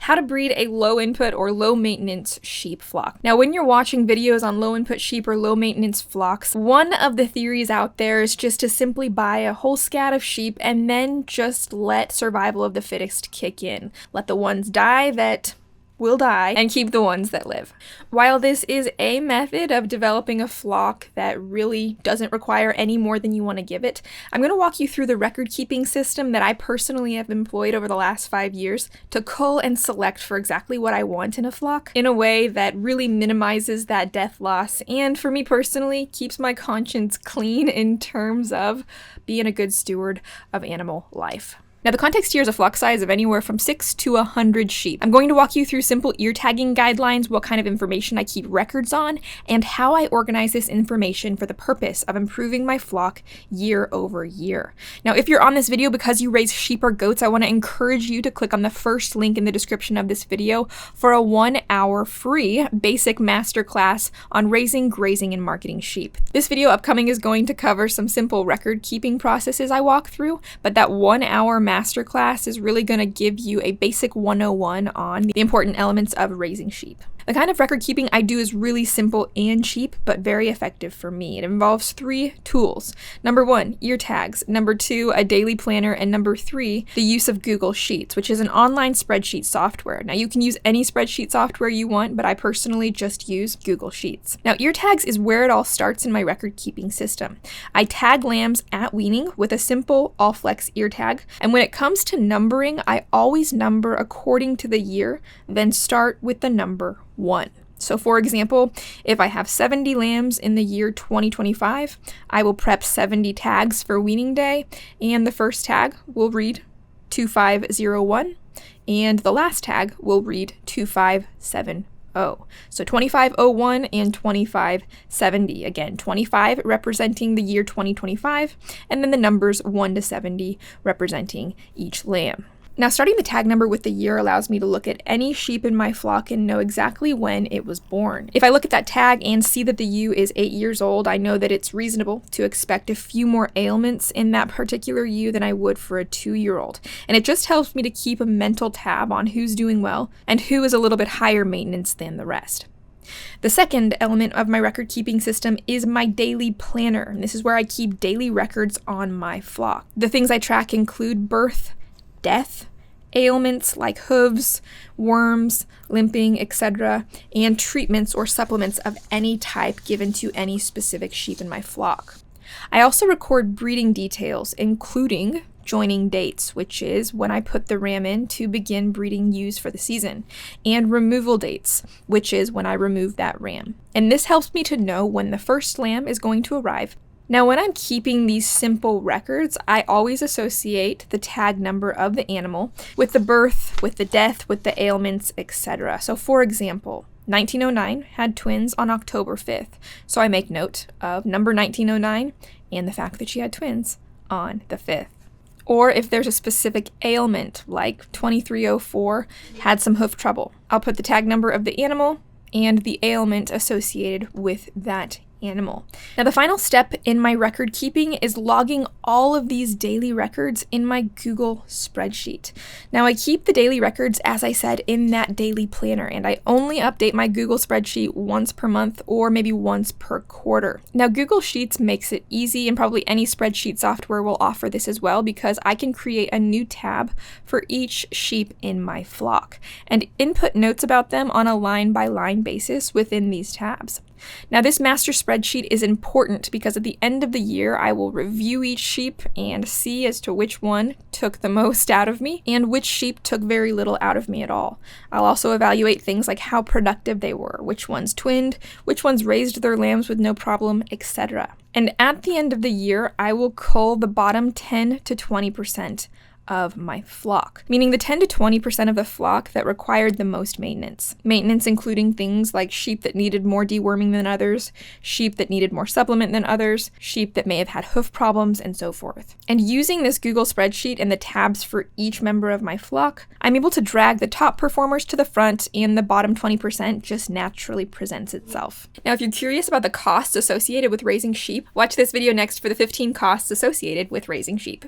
how to breed a low input or low maintenance sheep flock. Now, when you're watching videos on low input sheep or low maintenance flocks, one of the theories out there is just to simply buy a whole scat of sheep and then just let survival of the fittest kick in. Let the ones die that will die and keep the ones that live. While this is a method of developing a flock that really doesn't require any more than you want to give it, I'm going to walk you through the record keeping system that I personally have employed over the last 5 years to cull and select for exactly what I want in a flock in a way that really minimizes that death loss and, for me personally, keeps my conscience clean in terms of being a good steward of animal life. Now, the context here is a flock size of anywhere from 6 to 100 sheep. I'm going to walk you through simple ear tagging guidelines, what kind of information I keep records on, and how I organize this information for the purpose of improving my flock year over year. Now, if you're on this video because you raise sheep or goats, I want to encourage you to click on the first link in the description of this video for a 1-hour free basic masterclass on raising, grazing, and marketing sheep. This video upcoming is going to cover some simple record keeping processes I walk through, but that 1-hour masterclass is really going to give you a basic 101 on the important elements of raising sheep. The kind of record keeping I do is really simple and cheap, but very effective for me. It involves 3 tools. Number 1, ear tags. Number 2, a daily planner. And number 3, the use of Google Sheets, which is an online spreadsheet software. Now, you can use any spreadsheet software you want, but I personally just use Google Sheets. Now, ear tags is where it all starts in my record keeping system. I tag lambs at weaning with a simple all-flex ear tag. And when it comes to numbering, I always number according to the year, then start with the number 1. So for example, if I have 70 lambs in the year 2025, I will prep 70 tags for weaning day, and the first tag will read 2501, and the last tag will read 2570. So 2501 and 2570. Again, 25 representing the year 2025, and then the numbers 1 to 70 representing each lamb. Now, starting the tag number with the year allows me to look at any sheep in my flock and know exactly when it was born. If I look at that tag and see that the ewe is 8 years old, I know that it's reasonable to expect a few more ailments in that particular ewe than I would for a 2-year-old. And it just helps me to keep a mental tab on who's doing well and who is a little bit higher maintenance than the rest. The second element of my record keeping system is my daily planner. And this is where I keep daily records on my flock. The things I track include birth, death, ailments like hooves, worms, limping, etc., and treatments or supplements of any type given to any specific sheep in my flock. I also record breeding details, including joining dates, which is when I put the ram in to begin breeding ewes for the season, and removal dates, which is when I remove that ram. And this helps me to know when the first lamb is going to arrive. Now, when I'm keeping these simple records, I always associate the tag number of the animal with the birth, with the death, with the ailments, etc. So, for example, 1909 had twins on October 5th, so I make note of number 1909 and the fact that she had twins on the 5th. Or if there's a specific ailment, like 2304 had some hoof trouble, I'll put the tag number of the animal and the ailment associated with that animal. Now, the final step in my record keeping is logging all of these daily records in my Google spreadsheet. Now, I keep the daily records, as I said, in that daily planner, and I only update my Google spreadsheet once per month or maybe once per quarter. Now, Google Sheets makes it easy, and probably any spreadsheet software will offer this as well, because I can create a new tab for each sheep in my flock and input notes about them on a line-by-line basis within these tabs. Now, this master spreadsheet is important because at the end of the year, I will review each sheep and see as to which one took the most out of me and which sheep took very little out of me at all. I'll also evaluate things like how productive they were, which ones twinned, which ones raised their lambs with no problem, etc. And at the end of the year, I will cull the bottom 10 to 20% of my flock, meaning the 10 to 20% of the flock that required the most maintenance. Maintenance including things like sheep that needed more deworming than others, sheep that needed more supplement than others, sheep that may have had hoof problems, and so forth. And using this Google spreadsheet and the tabs for each member of my flock, I'm able to drag the top performers to the front, and the bottom 20% just naturally presents itself. Now, if you're curious about the costs associated with raising sheep, watch this video next for the 15 costs associated with raising sheep.